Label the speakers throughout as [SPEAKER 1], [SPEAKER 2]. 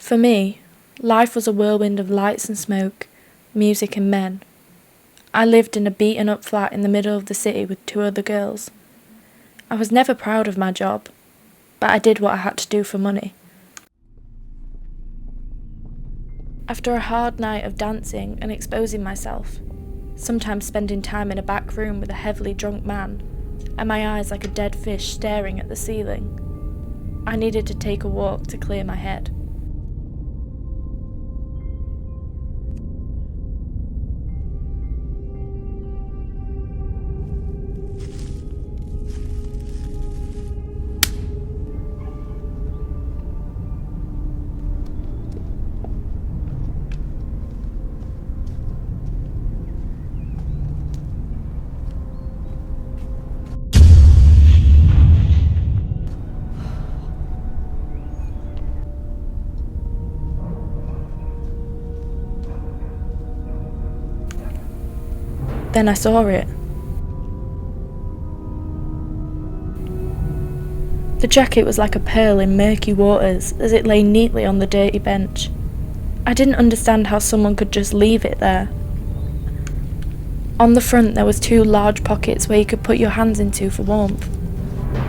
[SPEAKER 1] For me, life was a whirlwind of lights and smoke, music and men. I lived in a beaten-up flat in the middle of the city with 2 other girls. I was never proud of my job, but I did what I had to do for money. After a hard night of dancing and exposing myself, sometimes spending time in a back room with a heavily drunk man, and my eyes like a dead fish staring at the ceiling, I needed to take a walk to clear my head. Then I saw it. The jacket was like a pearl in murky waters as it lay neatly on the dirty bench. I didn't understand how someone could just leave it there. On the front there was 2 large pockets where you could put your hands into for warmth,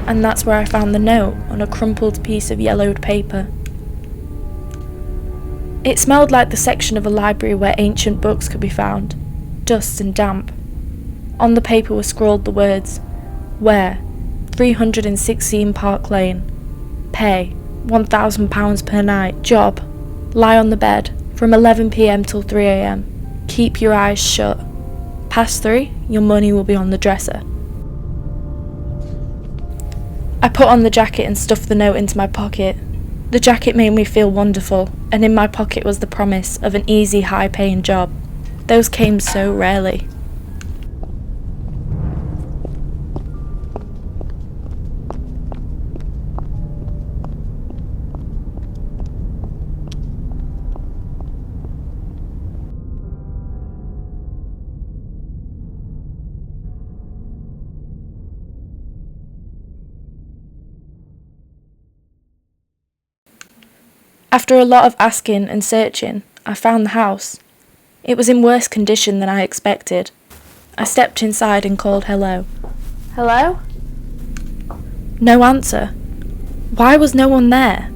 [SPEAKER 1] and that's where I found the note on a crumpled piece of yellowed paper. It smelled like the section of a library where ancient books could be found, dust and damp. On the paper were scrawled the words, "Where? 316 Park Lane. Pay, £1,000 per night. Job, lie on the bed, from 11 p.m. till 3 a.m. Keep your eyes shut. Past 3, your money will be on the dresser." I put on the jacket and stuffed the note into my pocket. The jacket made me feel wonderful, and in my pocket was the promise of an easy, high-paying job. Those came so rarely. After a lot of asking and searching, I found the house. It was in worse condition than I expected. I stepped inside and called hello. "Hello?" No answer. Why was no one there?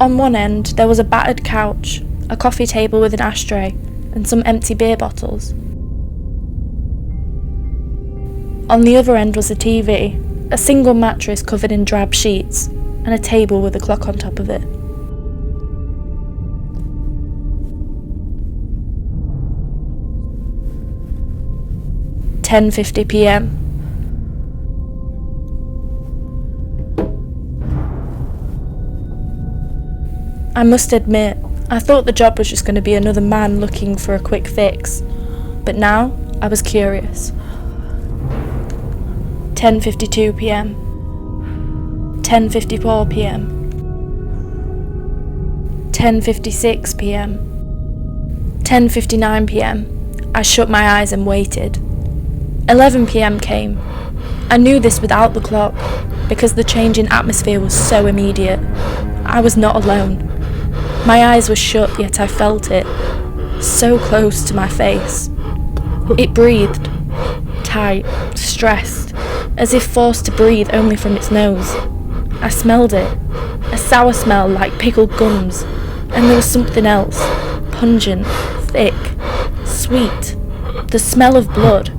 [SPEAKER 1] On one end, there was a battered couch, a coffee table with an ashtray, and some empty beer bottles. On the other end was a TV, a single mattress covered in drab sheets, and a table with a clock on top of it. "10:50 p.m. I must admit, I thought the job was just going to be another man looking for a quick fix, but now I was curious. 10:52 p.m. 10:54 p.m. 10:56 p.m. 10:59 p.m. I shut my eyes and waited. 11 p.m. came. I knew this without the clock, because the change in atmosphere was so immediate. I was not alone. My eyes were shut, yet I felt it, so close to my face. It breathed, tight, stressed, as if forced to breathe only from its nose. I smelled it, a sour smell like pickled gums, and there was something else, pungent, thick, sweet, the smell of blood.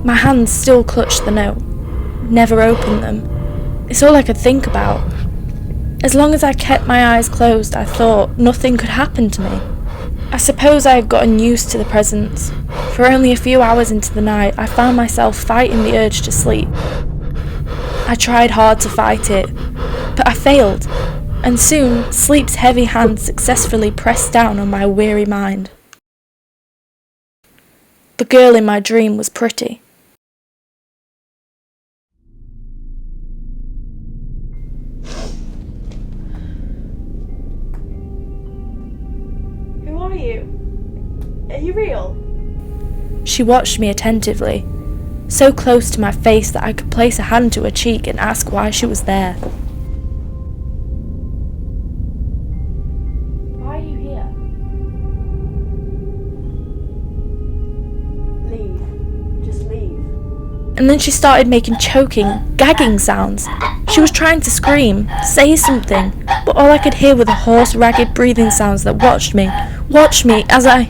[SPEAKER 1] My hands still clutched the note, never opened them. It's all I could think about. As long as I kept my eyes closed, I thought nothing could happen to me. I suppose I had gotten used to the presence. For only a few hours into the night, I found myself fighting the urge to sleep. I tried hard to fight it, but I failed, and soon sleep's heavy hand successfully pressed down on my weary mind. The girl in my dream was pretty.
[SPEAKER 2] Who are you? Are you real?
[SPEAKER 1] She watched me attentively, so close to my face that I could place a hand to her cheek and ask why she was there. Why are you here? Leave. Just leave. And then she started making choking, gagging sounds. She was trying to scream, say something, but all I could hear were the hoarse, ragged breathing sounds that watched me as And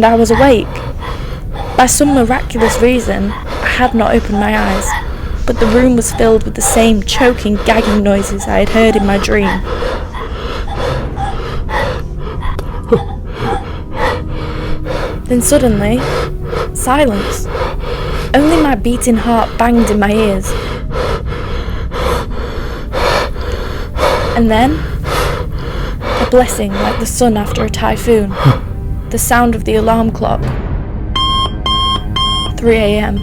[SPEAKER 1] I was awake. By some miraculous reason, I had not opened my eyes, but the room was filled with the same choking, gagging noises I had heard in my dream. Then suddenly, silence. Only my beating heart banged in my ears. And then, a blessing like the sun after a typhoon. The sound of the alarm clock. 3 a.m.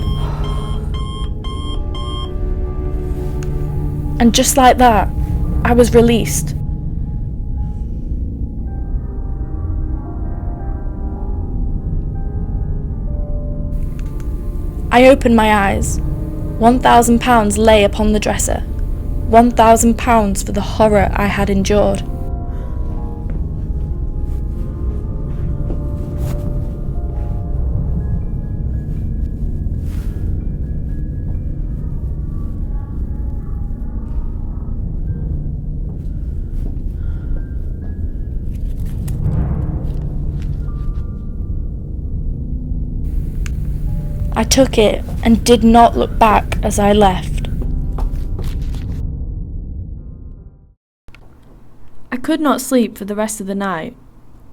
[SPEAKER 1] And just like that, I was released. I opened my eyes. £1,000 lay upon the dresser. £1,000 for the horror I had endured. I took it and did not look back as I left. I could not sleep for the rest of the night.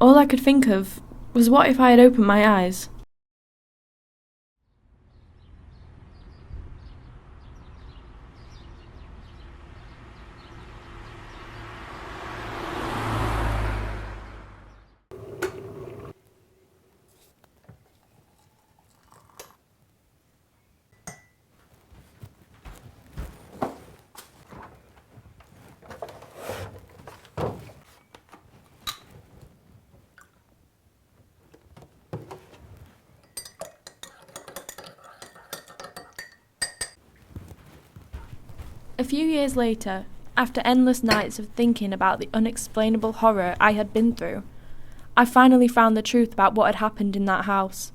[SPEAKER 1] All I could think of was what if I had opened my eyes. A few years later, after endless nights of thinking about the unexplainable horror I had been through, I finally found the truth about what had happened in that house.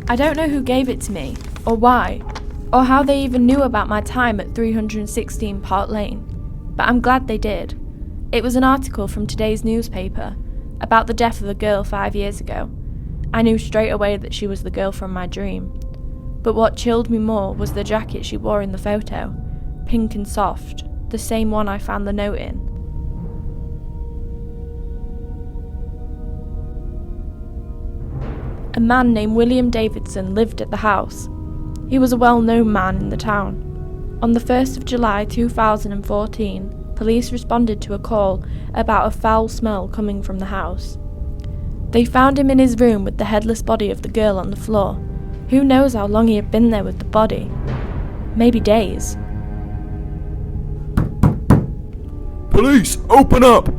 [SPEAKER 1] I don't know who gave it to me, or why, or how they even knew about my time at 316 Park Lane, but I'm glad they did. It was an article from today's newspaper about the death of a girl 5 years ago. I knew straight away that she was the girl from my dream. But what chilled me more was the jacket she wore in the photo, pink and soft, the same one I found the note in. A man named William Davidson lived at the house. He was a well-known man in the town. On the 1st of July 2014, police responded to a call about a foul smell coming from the house. They found him in his room with the headless body of the girl on the floor. Who knows how long he had been there with the body? Maybe days.
[SPEAKER 2] Police, open up!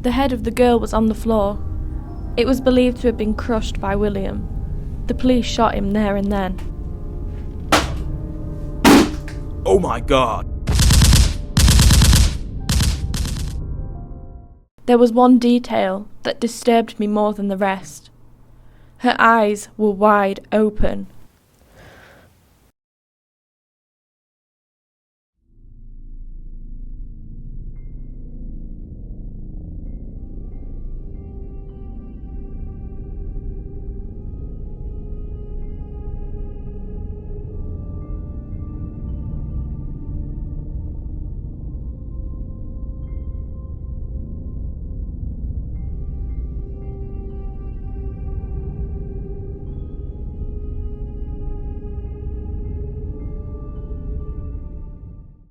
[SPEAKER 1] The head of the girl was on the floor. It was believed to have been crushed by William. The police shot him there and then.
[SPEAKER 2] Oh my God!
[SPEAKER 1] There was one detail that disturbed me more than the rest. Her eyes were wide open,